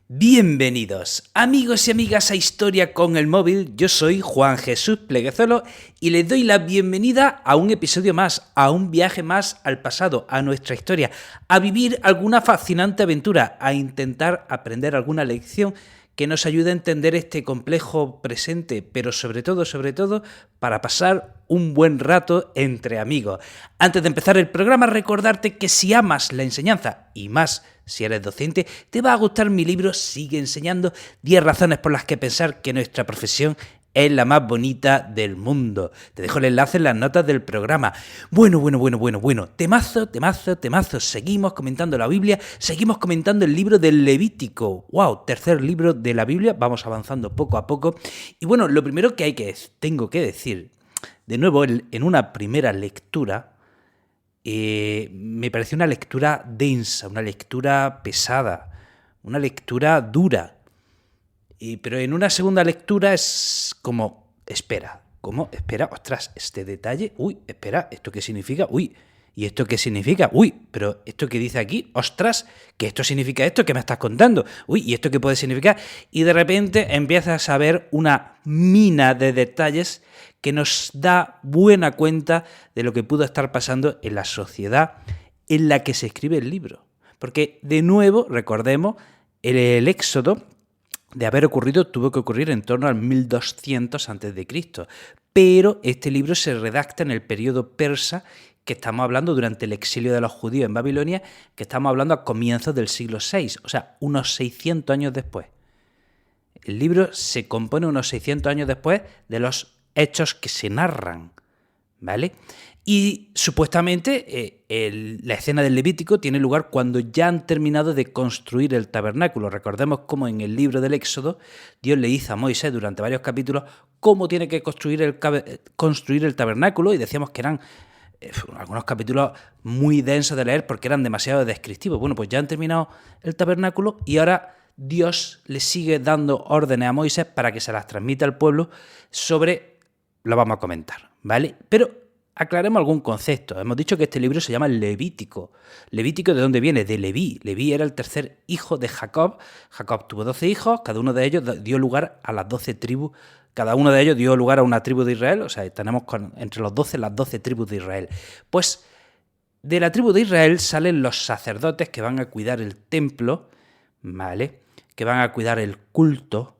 Bienvenidos, amigos y amigas a Historia con el Móvil. Yo soy Juan Jesús Pleguezolo y les doy la bienvenida a un episodio más, a un viaje más al pasado, a nuestra historia, a vivir alguna fascinante aventura, a intentar aprender alguna lección que nos ayude a entender este complejo presente, pero sobre todo, para pasar un buen rato entre amigos. Antes de empezar el programa, recordarte que si amas la enseñanza, y más si eres docente, te va a gustar mi libro Sigue enseñando, 10 razones por las que pensar que nuestra profesión es la más bonita del mundo. Te dejo el enlace en las notas del programa. Bueno. Temazo. Seguimos comentando la Biblia, seguimos comentando el libro del Levítico. ¡Wow! Tercer libro de la Biblia, vamos avanzando poco a poco. Y bueno, lo primero que tengo que decir, de nuevo, en una primera lectura, me pareció una lectura densa, una lectura pesada, una lectura dura. Pero en una segunda lectura es como, espera, ostras, este detalle, espera, ¿esto qué significa? ¿Y esto qué significa? Pero esto que dice aquí, ostras, que esto significa esto que me estás contando, ¿y esto qué puede significar? Y de repente empiezas a ver una mina de detalles que nos da buena cuenta de lo que pudo estar pasando en la sociedad en la que se escribe el libro. Porque, de nuevo, recordemos, el Éxodo, de haber ocurrido, tuvo que ocurrir en torno al 1200 a.C., pero este libro se redacta en el periodo persa, que estamos hablando durante el exilio de los judíos en Babilonia, que estamos hablando a comienzos del siglo VI, o sea, unos 600 años después. El libro se compone unos 600 años después de los hechos que se narran, ¿vale? Y supuestamente la escena del Levítico tiene lugar cuando ya han terminado de construir el tabernáculo. Recordemos cómo en el libro del Éxodo Dios le dice a Moisés durante varios capítulos cómo tiene que construir el tabernáculo, y decíamos que eran algunos capítulos muy densos de leer porque eran demasiado descriptivos. Bueno, pues ya han terminado el tabernáculo y ahora Dios le sigue dando órdenes a Moisés para que se las transmita al pueblo lo vamos a comentar, ¿vale? Pero aclaremos algún concepto. Hemos dicho que este libro se llama Levítico. ¿Levítico de dónde viene? De Leví. Leví era el tercer hijo de Jacob. Jacob tuvo 12 hijos, cada uno de ellos dio lugar a las 12 tribus. Cada uno de ellos dio lugar a una tribu de Israel. O sea, tenemos entre los 12 las 12 tribus de Israel. Pues de la tribu de Israel salen los sacerdotes que van a cuidar el templo, ¿vale? Que van a cuidar el culto,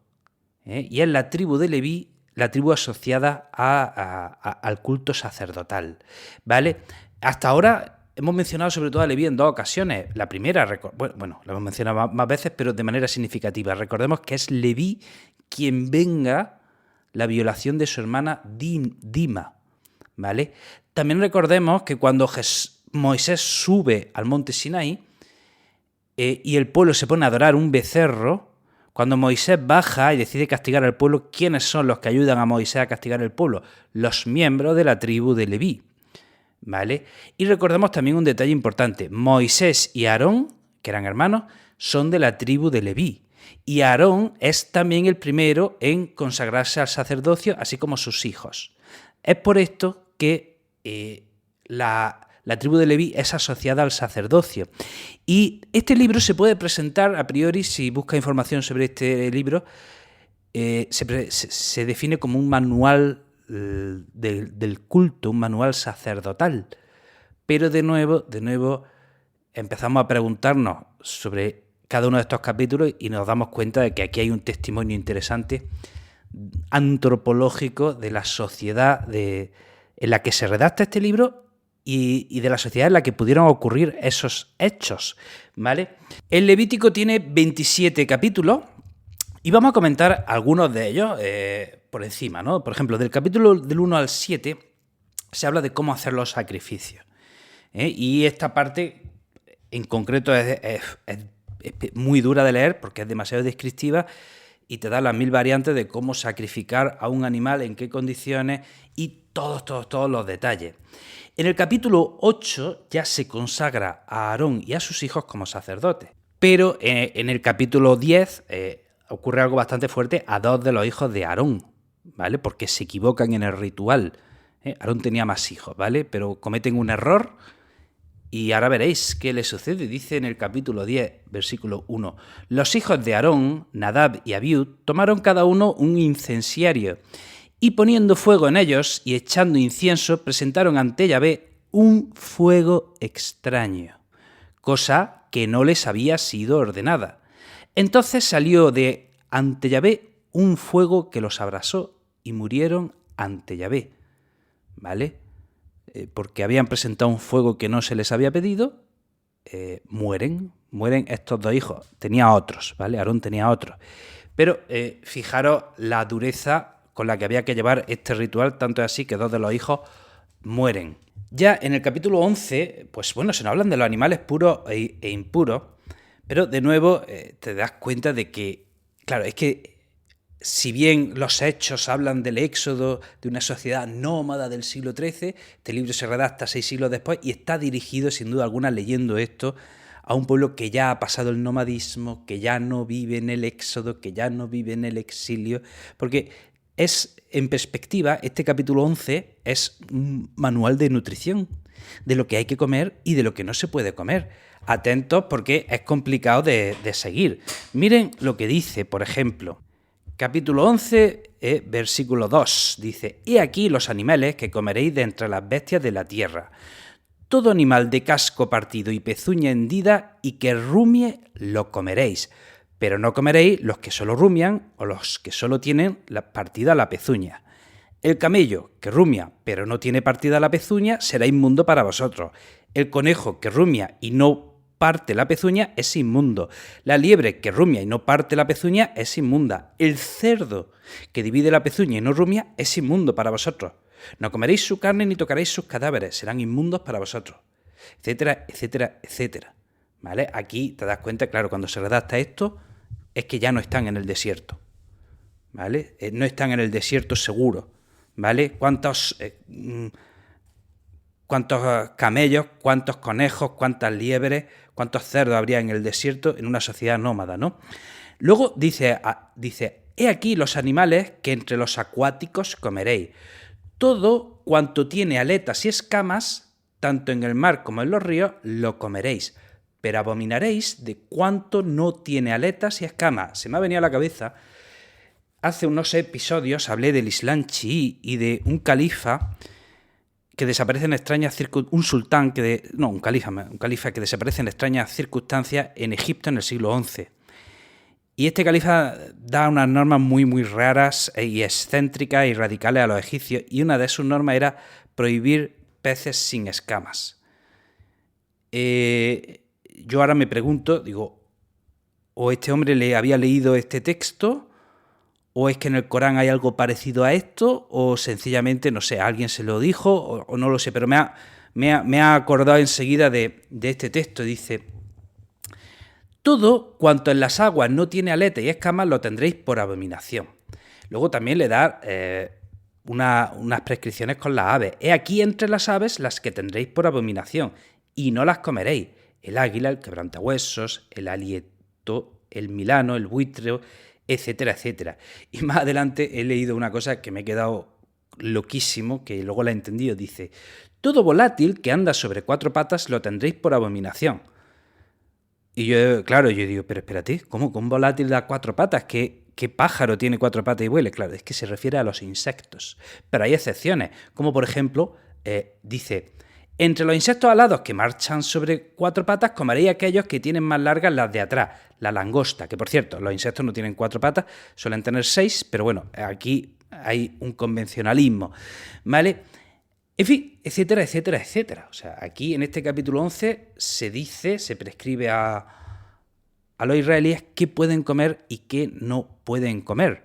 y es la tribu de Leví, la tribu asociada al culto sacerdotal, ¿vale? Hasta ahora hemos mencionado sobre todo a Leví en dos ocasiones. La primera, lo hemos mencionado más veces, pero de manera significativa. Recordemos que es Leví quien venga la violación de su hermana Dima, ¿vale? También recordemos que cuando Moisés sube al monte Sinaí y el pueblo se pone a adorar un becerro, cuando Moisés baja y decide castigar al pueblo, ¿quiénes son los que ayudan a Moisés a castigar al pueblo? Los miembros de la tribu de Leví, ¿vale? Y recordemos también un detalle importante. Moisés y Aarón, que eran hermanos, son de la tribu de Leví. Y Aarón es también el primero en consagrarse al sacerdocio, así como sus hijos. Es por esto que la tribu de Leví es asociada al sacerdocio. Y este libro se puede presentar, a priori, si busca información sobre este libro, se define como un manual del culto, un manual sacerdotal. Pero de nuevo, empezamos a preguntarnos sobre cada uno de estos capítulos y nos damos cuenta de que aquí hay un testimonio interesante antropológico de la sociedad en la que se redacta este libro y de la sociedad en la que pudieron ocurrir esos hechos, ¿vale? El Levítico tiene 27 capítulos y vamos a comentar algunos de ellos por encima, ¿no? Por ejemplo, del capítulo del 1 al 7 se habla de cómo hacer los sacrificios, y esta parte en concreto es muy dura de leer porque es demasiado descriptiva y te da las 1000 variantes de cómo sacrificar a un animal, en qué condiciones y todos los detalles. En el capítulo 8 ya se consagra a Aarón y a sus hijos como sacerdotes. Pero en el capítulo 10 ocurre algo bastante fuerte a 2 de los hijos de Aarón, ¿vale? Porque se equivocan en el ritual. Aarón tenía más hijos, ¿vale? Pero cometen un error Y ahora veréis qué le sucede. Dice en el capítulo 10, versículo 1. Los hijos de Aarón, Nadab y Abiud, tomaron cada uno un incensiario y poniendo fuego en ellos y echando incienso, presentaron ante Yahvé un fuego extraño, cosa que no les había sido ordenada. Entonces salió de ante Yahvé un fuego que los abrasó y murieron ante Yahvé. ¿Vale? Porque habían presentado un fuego que no se les había pedido, mueren estos dos hijos. Tenía otros, ¿vale? Aarón tenía otros. Pero fijaros la dureza con la que había que llevar este ritual, tanto es así que dos de los hijos mueren. Ya en el capítulo 11, pues bueno, se nos hablan de los animales puros e impuros, pero de nuevo te das cuenta de que, claro, es que si bien los hechos hablan del éxodo de una sociedad nómada del siglo XIII, este libro se redacta 6 siglos después y está dirigido, sin duda alguna, leyendo esto, a un pueblo que ya ha pasado el nomadismo, que ya no vive en el éxodo, que ya no vive en el exilio, porque es, en perspectiva, este capítulo 11 es un manual de nutrición, de lo que hay que comer y de lo que no se puede comer. Atentos porque es complicado de seguir. Miren lo que dice, por ejemplo. Capítulo 11, versículo 2, dice: «He aquí los animales que comeréis de entre las bestias de la tierra. Todo animal de casco partido y pezuña hendida y que rumie lo comeréis, pero no comeréis los que solo rumian o los que solo tienen partida la pezuña. El camello que rumia pero no tiene partida la pezuña será inmundo para vosotros. El conejo que rumia y no parte la pezuña es inmundo. La liebre que rumia y no parte la pezuña es inmunda. El cerdo que divide la pezuña y no rumia es inmundo para vosotros. No comeréis su carne ni tocaréis sus cadáveres, serán inmundos para vosotros», etcétera, etcétera, etcétera. ¿Vale? Aquí te das cuenta, claro, cuando se redacta esto, es que ya no están en el desierto. ¿Vale? No están en el desierto seguro. ¿Vale? ¿Cuántos camellos, cuántos conejos, cuántas liebres, cuántos cerdos habría en el desierto en una sociedad nómada, ¿no? Luego dice, «He aquí los animales que entre los acuáticos comeréis. Todo cuanto tiene aletas y escamas, tanto en el mar como en los ríos, lo comeréis. Pero abominaréis de cuanto no tiene aletas y escamas». Se me ha venido a la cabeza, hace unos episodios hablé del Islam chií y de un califa que desaparece en extrañas circunstancias, un califa que desaparece en extrañas circunstancias en Egipto en el siglo XI. Y este califa da unas normas muy, muy raras y excéntricas y radicales a los egipcios, y una de sus normas era prohibir peces sin escamas. Yo ahora me pregunto, digo, ¿o este hombre le había leído este texto? ¿O es que en el Corán hay algo parecido a esto? ¿O sencillamente, no sé, alguien se lo dijo? O no lo sé, pero me ha acordado enseguida de este texto. Dice: «Todo cuanto en las aguas no tiene aletas y escamas lo tendréis por abominación». Luego también le da unas prescripciones con las aves. «He aquí entre las aves las que tendréis por abominación, y no las comeréis: el águila, el quebrantahuesos, el alieto, el milano, el buitreo, etcétera, etcétera». Y más adelante he leído una cosa que me he quedado loquísimo, que luego la he entendido. Dice: «Todo volátil que anda sobre 4 patas lo tendréis por abominación». Y yo digo, pero espérate, ¿cómo que un volátil da 4 patas? ¿Qué pájaro tiene 4 patas y vuela? Claro, es que se refiere a los insectos. Pero hay excepciones, como por ejemplo, dice: «Entre los insectos alados que marchan sobre 4 patas, comeréis aquellos que tienen más largas las de atrás, la langosta», que por cierto, los insectos no tienen 4 patas, suelen tener 6, pero bueno, aquí hay un convencionalismo, ¿vale? En fin, etcétera, etcétera, etcétera. O sea, aquí en este capítulo 11 se prescribe a los israelíes qué pueden comer y qué no pueden comer.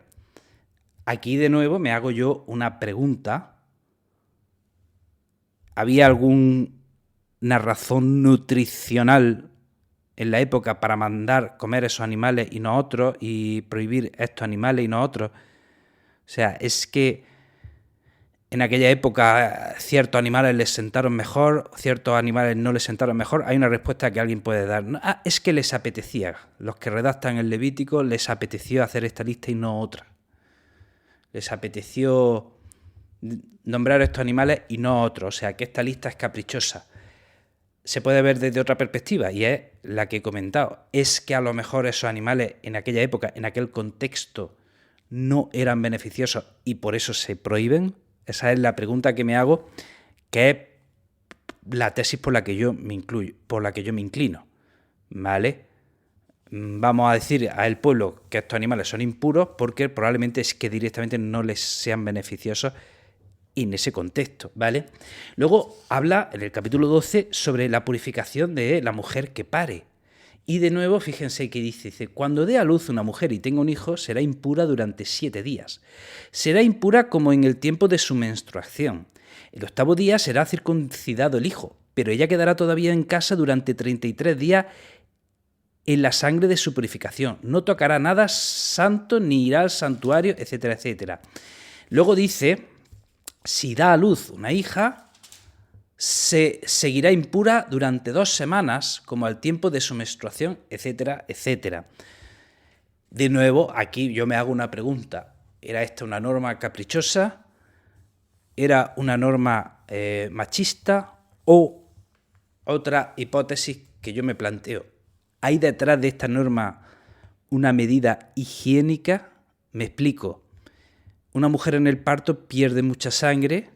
Aquí de nuevo me hago yo una pregunta. ¿Había alguna razón nutricional en la época para mandar comer esos animales y no otros, y prohibir estos animales y no otros? O sea, es que en aquella época ciertos animales les sentaron mejor, ciertos animales no les sentaron mejor. Hay una respuesta que alguien puede dar. Es que les apetecía. Los que redactan el Levítico les apeteció hacer esta lista y no otra. Les apeteció nombrar estos animales y no otros. O sea, que esta lista es caprichosa. se puede ver desde otra perspectiva, y es la que he comentado. Es que a lo mejor esos animales en aquella época, en aquel contexto, no eran beneficiosos y por eso se prohíben. Esa es la pregunta que me hago, que es la tesis por la que yo me inclino, ¿vale? Vamos a decir al pueblo que estos animales son impuros porque probablemente es que directamente no les sean beneficiosos en ese contexto, ¿vale? Luego habla en el capítulo 12 sobre la purificación de la mujer que pare. Y de nuevo, fíjense que dice, cuando dé a luz una mujer y tenga un hijo, será impura durante 7 días. Será impura como en el tiempo de su menstruación. El 8º día será circuncidado el hijo, pero ella quedará todavía en casa durante 33 días en la sangre de su purificación. No tocará nada santo ni irá al santuario, etcétera, etcétera. Luego dice, si da a luz una hija, se seguirá impura durante 2 semanas, como al tiempo de su menstruación, etcétera, etcétera. De nuevo, aquí yo me hago una pregunta. ¿Era esta una norma caprichosa? ¿Era una norma machista? ¿O otra hipótesis que yo me planteo? ¿Hay detrás de esta norma una medida higiénica? Me explico. Una mujer en el parto pierde mucha sangre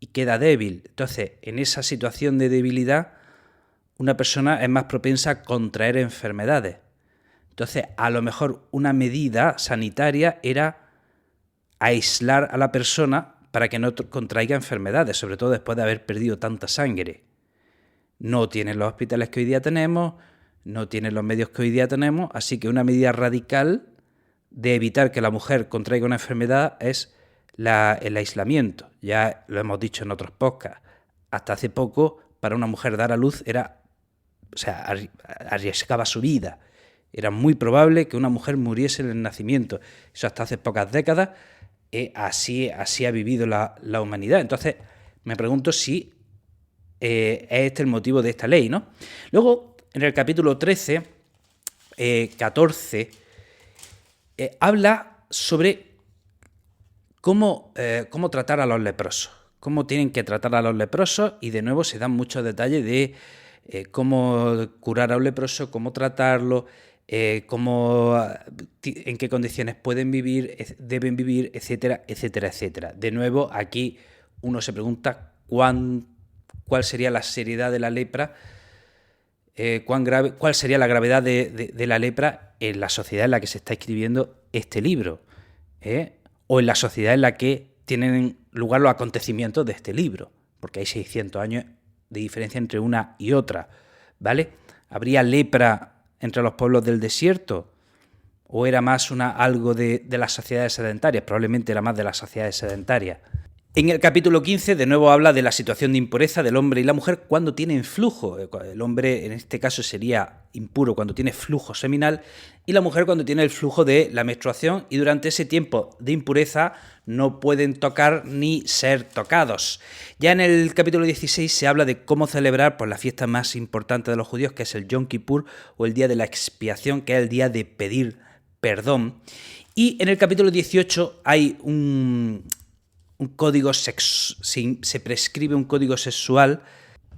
y queda débil. Entonces, en esa situación de debilidad, una persona es más propensa a contraer enfermedades. Entonces, a lo mejor una medida sanitaria era aislar a la persona para que no contraiga enfermedades, sobre todo después de haber perdido tanta sangre. No tienen los hospitales que hoy día tenemos, no tienen los medios que hoy día tenemos, así que una medida radical de evitar que la mujer contraiga una enfermedad es el aislamiento. Ya lo hemos dicho en otros podcasts. Hasta hace poco, para una mujer dar a luz arriesgaba su vida. Era muy probable que una mujer muriese en el nacimiento. Eso hasta hace pocas décadas. Así ha vivido la humanidad. Entonces, me pregunto si es este el motivo de esta ley, ¿no? Luego, en el capítulo 13, 14, habla sobre cómo tratar a los leprosos, cómo tienen que tratar a los leprosos, y de nuevo se dan muchos detalles de cómo curar a un leproso, cómo tratarlo, en qué condiciones deben vivir, etcétera, etcétera, etcétera. De nuevo, aquí uno se pregunta cuál sería la seriedad de la lepra, cuál sería la gravedad de la lepra en la sociedad en la que se está escribiendo este libro, o en la sociedad en la que tienen lugar los acontecimientos de este libro, porque hay 600 años de diferencia entre una y otra, ¿vale? ¿Habría lepra entre los pueblos del desierto? ¿O era más algo de las sociedades sedentarias? Probablemente era más de las sociedades sedentarias. En el capítulo 15, de nuevo, habla de la situación de impureza del hombre y la mujer cuando tienen flujo. El hombre, en este caso, sería impuro cuando tiene flujo seminal, y la mujer cuando tiene el flujo de la menstruación, y durante ese tiempo de impureza no pueden tocar ni ser tocados. Ya en el capítulo 16 se habla de cómo celebrar la fiesta más importante de los judíos, que es el Yom Kippur, o el día de la expiación, que es el día de pedir perdón. Y en el capítulo 18 hay se prescribe un código sexual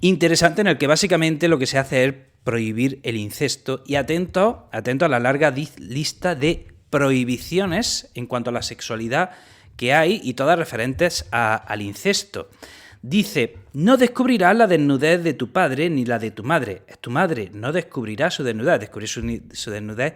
interesante en el que básicamente lo que se hace es prohibir el incesto, y atento a la larga lista de prohibiciones en cuanto a la sexualidad que hay, y todas referentes al incesto. Dice, no descubrirás la desnudez de tu padre ni la de tu madre. Es tu madre, no descubrirá su desnudez. Descubrir su desnudez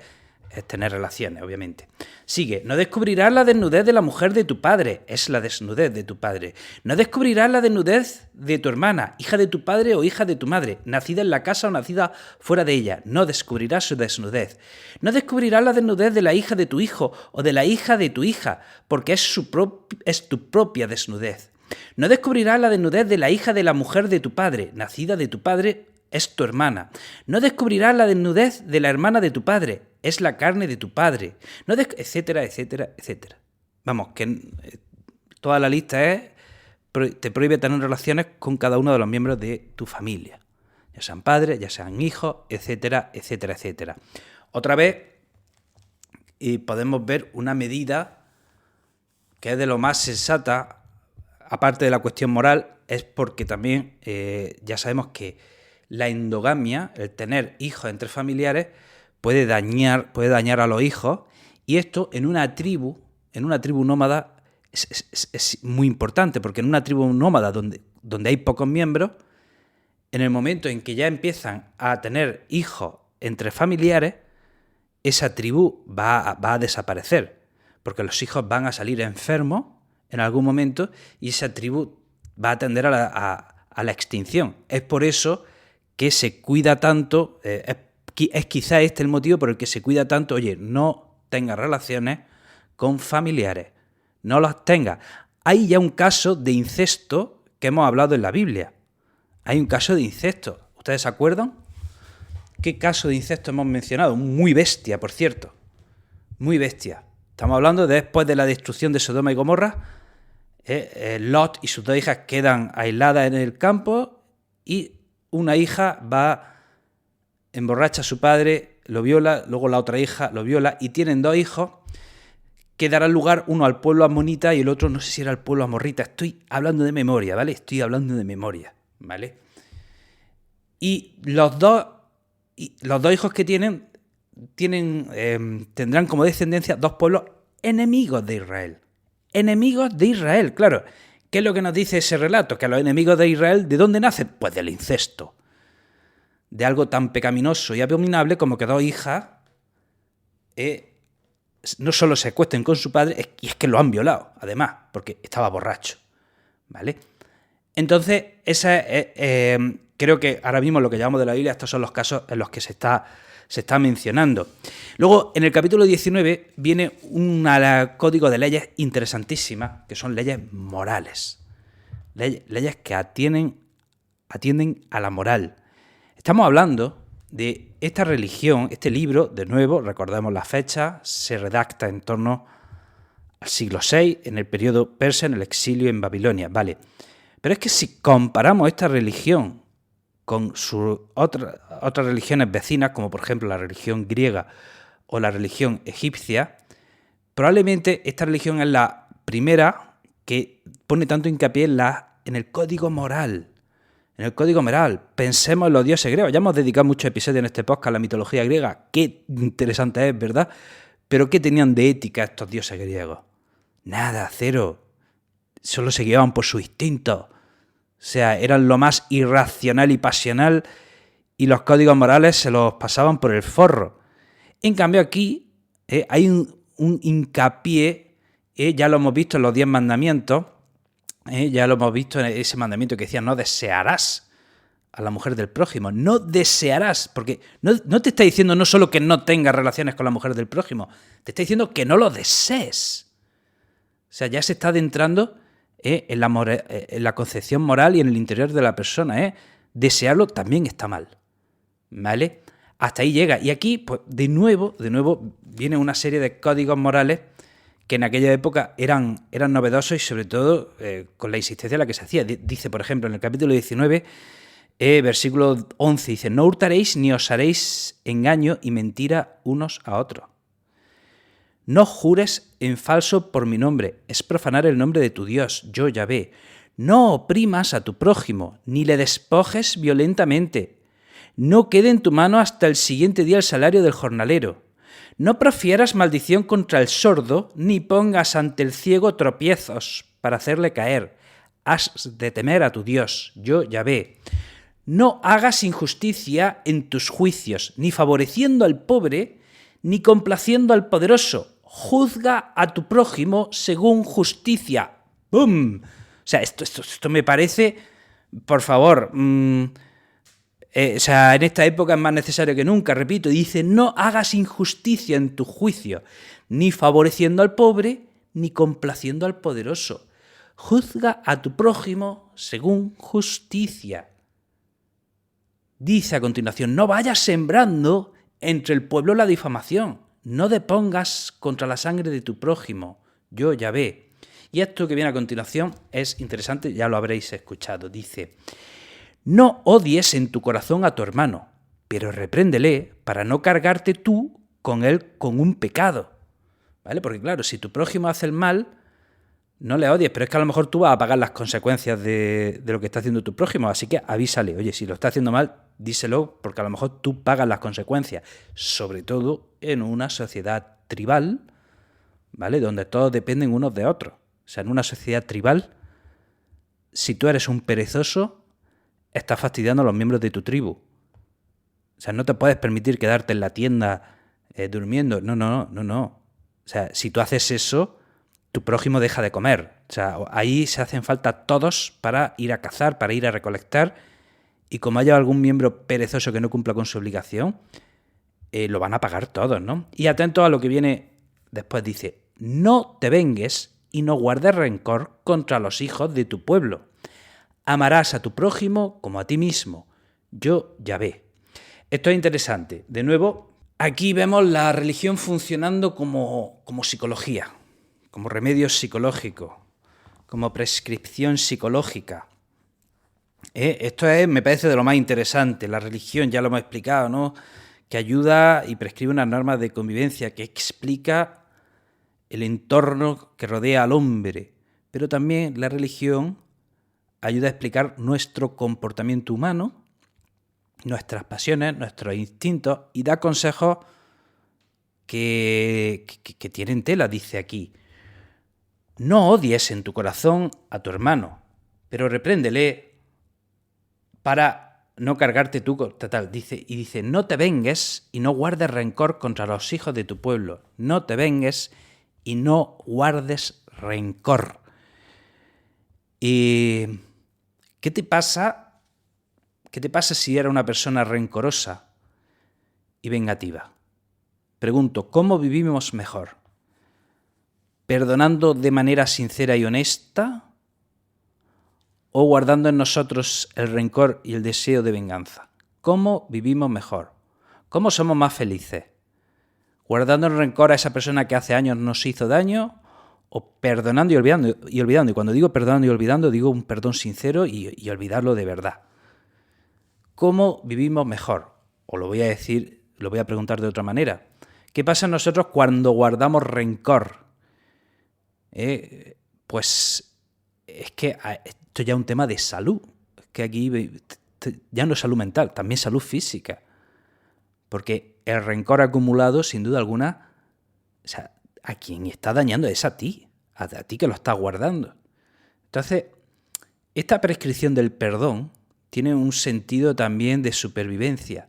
es tener relaciones, obviamente. Sigue, no descubrirás la desnudez de la mujer de tu padre, es la desnudez de tu padre. No descubrirás la desnudez de tu hermana, hija de tu padre o hija de tu madre, nacida en la casa o nacida fuera de ella. No descubrirás su desnudez. No descubrirás la desnudez de la hija de tu hijo o de la hija de tu hija, porque es tu propia desnudez. No descubrirás la desnudez de la hija de la mujer de tu padre, nacida de tu padre, es tu hermana. No descubrirás la desnudez de la hermana de tu padre, es la carne de tu padre. No etcétera, etcétera, etcétera. Vamos, que toda la lista te prohíbe tener relaciones con cada uno de los miembros de tu familia, ya sean padres, ya sean hijos, etcétera, etcétera, etcétera. Otra vez, podemos ver una medida que es de lo más sensata, aparte de la cuestión moral, es porque también ya sabemos que la endogamia, el tener hijos entre familiares, puede dañar a los hijos, y esto en una tribu nómada es muy importante, porque en una tribu nómada donde hay pocos miembros, en el momento en que ya empiezan a tener hijos entre familiares, esa tribu va a desaparecer, porque los hijos van a salir enfermos en algún momento y esa tribu va a tender a la extinción. Es por eso que se cuida tanto, es quizá este el motivo por el que se cuida tanto, oye, no tengas relaciones con familiares, no los tengas. Hay ya un caso de incesto que hemos hablado en la Biblia. Hay un caso de incesto. ¿Ustedes se acuerdan? ¿Qué caso de incesto hemos mencionado? Muy bestia, por cierto. Muy bestia. Estamos hablando de después de la destrucción de Sodoma y Gomorra. Lot y sus 2 hijas quedan aisladas en el campo y una hija emborracha a su padre, lo viola, luego la otra hija lo viola y tienen 2 hijos que darán lugar, uno al pueblo amonita y el otro no sé si era el pueblo amorrita. Estoy hablando de memoria, ¿vale? ¿Vale? Y los dos hijos que tendrán como descendencia 2 pueblos enemigos de Israel. Enemigos de Israel, claro. ¿Qué es lo que nos dice ese relato? Que los enemigos de Israel, ¿de dónde nacen? Pues del incesto. De algo tan pecaminoso y abominable como que 2 hijas no solo se acuesten con su padre, y es que lo han violado, además, porque estaba borracho. ¿Vale? Entonces, creo que ahora mismo lo que llamamos de la Biblia, estos son los casos en los que se está mencionando. Luego, en el capítulo 19, viene un código de leyes interesantísimas, que son leyes morales. Leyes que atienden a la moral. Estamos hablando de esta religión, este libro, de nuevo, recordemos la fecha, se redacta en torno al siglo VI, en el periodo persa, en el exilio en Babilonia. Vale. Pero es que si comparamos esta religión con sus otras religiones vecinas, como por ejemplo la religión griega o la religión egipcia, probablemente esta religión es la primera que pone tanto hincapié en el código moral. En el código moral. Pensemos en los dioses griegos. Ya hemos dedicado muchos episodios en este podcast a la mitología griega. Qué interesante es, ¿verdad? Pero ¿qué tenían de ética estos dioses griegos? Nada, cero. Solo se guiaban por su instinto. O sea, eran lo más irracional y pasional y los códigos morales se los pasaban por el forro. En cambio aquí hay un hincapié, ya lo hemos visto en los 10 mandamientos, ya lo hemos visto en ese mandamiento que decía no desearás a la mujer del prójimo, no desearás, porque no te está diciendo no solo que no tengas relaciones con la mujer del prójimo, te está diciendo que no lo desees. O sea, ya se está adentrando en la concepción moral y en el interior de la persona. Desearlo también está mal, ¿vale? Hasta ahí llega. Y aquí, pues, de nuevo, viene una serie de códigos morales que en aquella época eran novedosos y sobre todo con la insistencia en la que se hacía. Dice, por ejemplo, en el capítulo 19, versículo 11, dice, no hurtaréis ni os haréis engaño y mentira unos a otros. No jures en falso por mi nombre, es profanar el nombre de tu Dios, yo Yahvé. No oprimas a tu prójimo, ni le despojes violentamente. No quede en tu mano hasta el siguiente día el salario del jornalero. No profieras maldición contra el sordo, ni pongas ante el ciego tropiezos para hacerle caer. Has de temer a tu Dios, yo Yahvé. No hagas injusticia en tus juicios, ni favoreciendo al pobre, ni complaciendo al poderoso. Juzga a tu prójimo según justicia. ¡Bum! O sea, esto me parece, por favor, en esta época es más necesario que nunca, repito, dice, no hagas injusticia en tu juicio, ni favoreciendo al pobre, ni complaciendo al poderoso. Juzga a tu prójimo según justicia. Dice a continuación, no vayas sembrando entre el pueblo la difamación. No depongas contra la sangre de tu prójimo, yo Yahvé. Y esto que viene a continuación es interesante, ya lo habréis escuchado. Dice, no odies en tu corazón a tu hermano, pero repréndele para no cargarte tú con él con un pecado. ¿Vale? Porque claro, si tu prójimo hace el mal, No le odies, pero es que a lo mejor tú vas a pagar las consecuencias de lo que está haciendo tu prójimo, así que avísale. Oye, si lo está haciendo mal, díselo, porque a lo mejor tú pagas las consecuencias, sobre todo en una sociedad tribal, ¿vale? Donde todos dependen unos de otros. O sea, en una sociedad tribal, si tú eres un perezoso, estás fastidiando a los miembros de tu tribu. O sea, no te puedes permitir quedarte en la tienda durmiendo. No. O sea, si tú haces eso, tu prójimo deja de comer. O sea, ahí se hacen falta todos para ir a cazar, para ir a recolectar, y como haya algún miembro perezoso que no cumpla con su obligación, lo van a pagar todos, ¿no? Y atento a lo que viene después, dice, no te vengues y no guardes rencor contra los hijos de tu pueblo. Amarás a tu prójimo como a ti mismo. Yo, Yahvé. Esto es interesante. De nuevo, aquí vemos la religión funcionando como psicología, como remedio psicológico, como prescripción psicológica. Esto me parece de lo más interesante. La religión, ya lo hemos explicado, ¿no? Que ayuda y prescribe unas normas de convivencia, que explica el entorno que rodea al hombre. Pero también la religión ayuda a explicar nuestro comportamiento humano, nuestras pasiones, nuestros instintos, y da consejos que tienen tela, dice aquí. No odies en tu corazón a tu hermano, pero repréndele para no cargarte tú. Dice, no te vengues y no guardes rencor contra los hijos de tu pueblo. No te vengues y no guardes rencor. ¿Y qué te pasa? ¿Qué te pasa si eres una persona rencorosa y vengativa? Pregunto, ¿cómo vivimos mejor? ¿Perdonando de manera sincera y honesta o guardando en nosotros el rencor y el deseo de venganza? ¿Cómo vivimos mejor? ¿Cómo somos más felices? ¿Guardando el rencor a esa persona que hace años nos hizo daño o perdonando y olvidando? Y cuando digo perdonando y olvidando, digo un perdón sincero y olvidarlo de verdad. ¿Cómo vivimos mejor? O lo voy a preguntar de otra manera. ¿Qué pasa en nosotros cuando guardamos rencor? Pues es que esto ya es un tema de salud. Es que aquí ya no es salud mental, también salud física. Porque el rencor acumulado, sin duda alguna, o sea, a quien está dañando es a ti que lo estás guardando. Entonces, esta prescripción del perdón tiene un sentido también de supervivencia,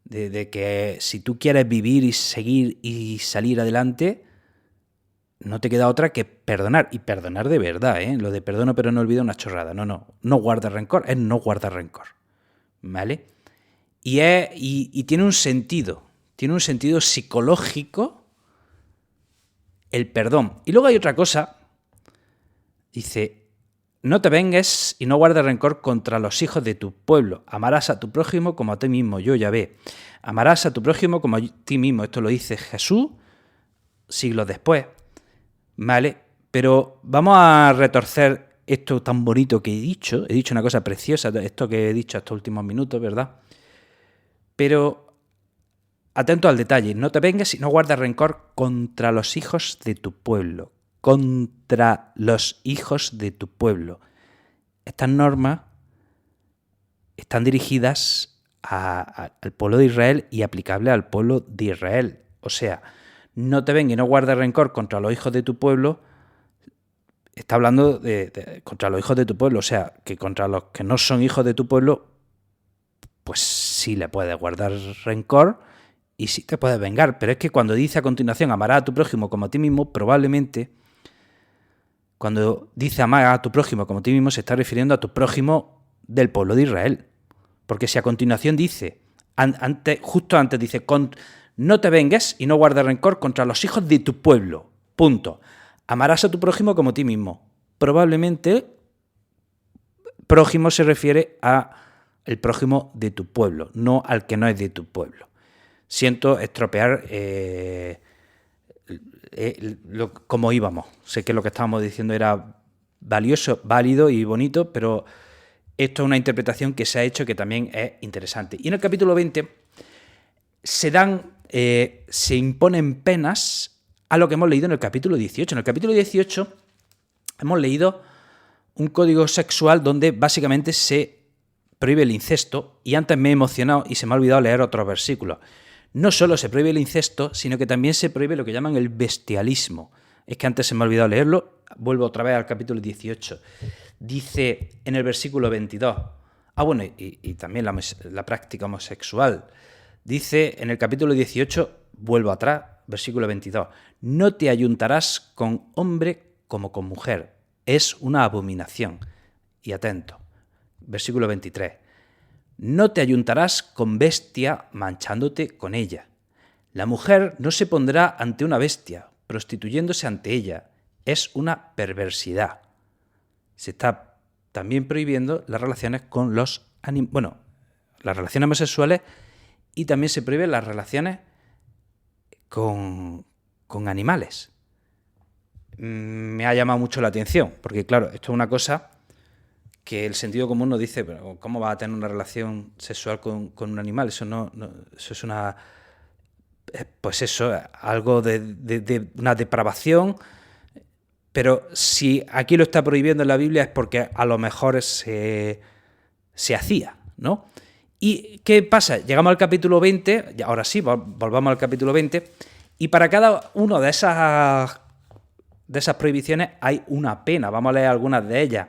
de que si tú quieres vivir y seguir y salir adelante, no te queda otra que perdonar, y perdonar de verdad, ¿eh? Lo de perdono pero no olvido una chorrada. No guarda rencor, es no guardar rencor, ¿vale? Y tiene un sentido psicológico el perdón. Y luego hay otra cosa, dice, no te vengues y no guardes rencor contra los hijos de tu pueblo. Amarás a tu prójimo como a ti mismo, yo Yahvé. Amarás a tu prójimo como a ti mismo. Esto lo dice Jesús siglos después. ¿Vale? Pero vamos a retorcer esto tan bonito que he dicho. He dicho una cosa preciosa, esto que he dicho estos últimos minutos, ¿verdad? Pero atento al detalle. No te vengues y no guardes rencor contra los hijos de tu pueblo. Contra los hijos de tu pueblo. Estas normas están dirigidas al pueblo de Israel y aplicables al pueblo de Israel. O sea, no te vengas y no guardes rencor contra los hijos de tu pueblo. Está hablando de contra los hijos de tu pueblo. O sea, que contra los que no son hijos de tu pueblo, pues sí le puedes guardar rencor y sí te puedes vengar. Pero es que cuando dice a continuación amarás a tu prójimo como a ti mismo, probablemente cuando dice amar a tu prójimo como a ti mismo se está refiriendo a tu prójimo del pueblo de Israel. Porque si a continuación dice, justo antes dice, no te vengues y no guardes rencor contra los hijos de tu pueblo. Punto. Amarás a tu prójimo como a ti mismo. Probablemente prójimo se refiere a el prójimo de tu pueblo, no al que no es de tu pueblo. Siento estropear cómo íbamos. Sé que lo que estábamos diciendo era valioso, válido y bonito, pero esto es una interpretación que se ha hecho que también es interesante. Y en el capítulo 20 se imponen penas a lo que hemos leído en el capítulo 18. En el capítulo 18 hemos leído un código sexual donde básicamente se prohíbe el incesto, y antes me he emocionado y se me ha olvidado leer otros versículos. No solo se prohíbe el incesto, sino que también se prohíbe lo que llaman el bestialismo. Es que antes se me ha olvidado leerlo, vuelvo otra vez al capítulo 18. Dice en el versículo 22, y también la práctica homosexual. Dice en el capítulo 18, vuelvo atrás, versículo 22, no te ayuntarás con hombre como con mujer, es una abominación. Y atento, versículo 23, no te ayuntarás con bestia manchándote con ella. La mujer no se pondrá ante una bestia, prostituyéndose ante ella. Es una perversidad. Se está también prohibiendo las relaciones con las relaciones homosexuales, y también se prohíben las relaciones con animales. Me ha llamado mucho la atención, porque claro, esto es una cosa que el sentido común nos dice, pero ¿cómo va a tener una relación sexual con un animal? Eso eso es una... Pues eso, algo de una depravación. Pero si aquí lo está prohibiendo en la Biblia es porque a lo mejor se hacía, ¿no? ¿Y qué pasa? Llegamos al capítulo 20, ahora sí, volvamos al capítulo 20, y para cada una de esas prohibiciones hay una pena. Vamos a leer algunas de ellas.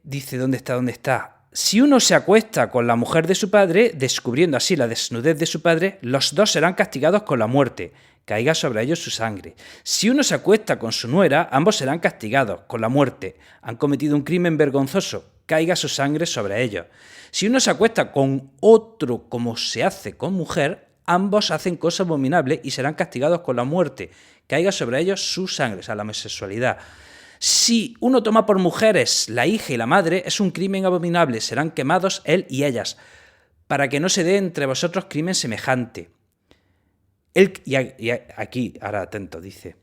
Dice, ¿dónde está? Si uno se acuesta con la mujer de su padre, descubriendo así la desnudez de su padre, los dos serán castigados con la muerte, caiga sobre ellos su sangre. Si uno se acuesta con su nuera, ambos serán castigados con la muerte. Han cometido un crimen vergonzoso, caiga su sangre sobre ellos. Si uno se acuesta con otro como se hace con mujer, ambos hacen cosa abominable y serán castigados con la muerte, caiga sobre ellos su sangre, o sea, la homosexualidad. Si uno toma por mujeres la hija y la madre, es un crimen abominable, serán quemados él y ellas, para que no se dé entre vosotros crimen semejante. Y aquí, ahora atento, dice,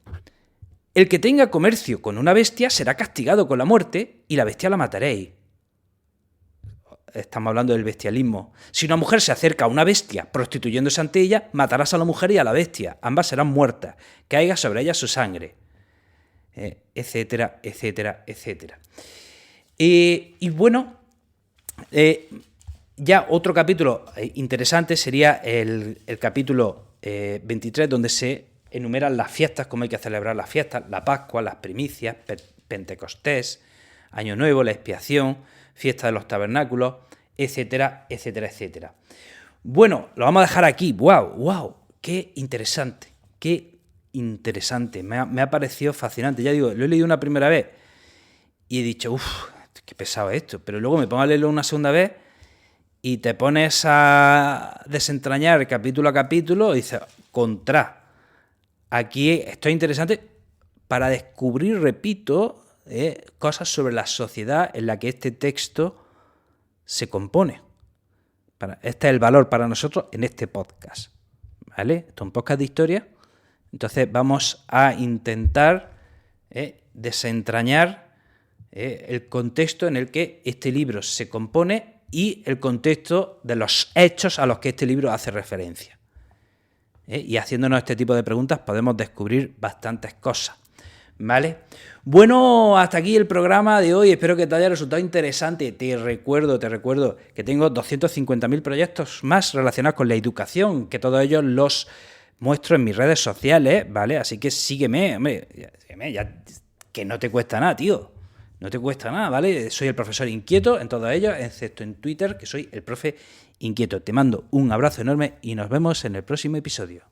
el que tenga comercio con una bestia será castigado con la muerte, y la bestia la mataréis. Estamos hablando del bestialismo. Si una mujer se acerca a una bestia prostituyéndose ante ella, matarás a la mujer y a la bestia, ambas serán muertas, caiga sobre ellas su sangre. Etcétera, etcétera, etcétera. Y bueno, ya otro capítulo interesante sería el capítulo 23, donde se enumeran las fiestas, cómo hay que celebrar las fiestas, la Pascua, las primicias, Pentecostés, Año Nuevo, la expiación, fiesta de los tabernáculos, etcétera, etcétera, etcétera. Bueno, lo vamos a dejar aquí. ¡Wow! ¡Qué interesante! Me ha parecido fascinante. Ya digo, lo he leído una primera vez y he dicho, qué pesado es esto. Pero luego me pongo a leerlo una segunda vez y te pones a desentrañar capítulo a capítulo y dices, aquí esto es interesante para descubrir, repito, cosas sobre la sociedad en la que este texto se compone. Este es el valor para nosotros en este podcast, ¿vale? Esto es un podcast de historia. Entonces vamos a intentar desentrañar el contexto en el que este libro se compone y el contexto de los hechos a los que este libro hace referencia. Y haciéndonos este tipo de preguntas podemos descubrir bastantes cosas, ¿vale? Bueno, hasta aquí el programa de hoy. Espero que te haya resultado interesante. Te recuerdo que tengo 250.000 proyectos más relacionados con la educación, que todos ellos los muestro en mis redes sociales, ¿vale? Así que sígueme, hombre, que no te cuesta nada, tío. No te cuesta nada, ¿vale? Soy el profesor Inquieto en todos ellos, excepto en Twitter, que soy el profe Inquieto. Te mando un abrazo enorme y nos vemos en el próximo episodio.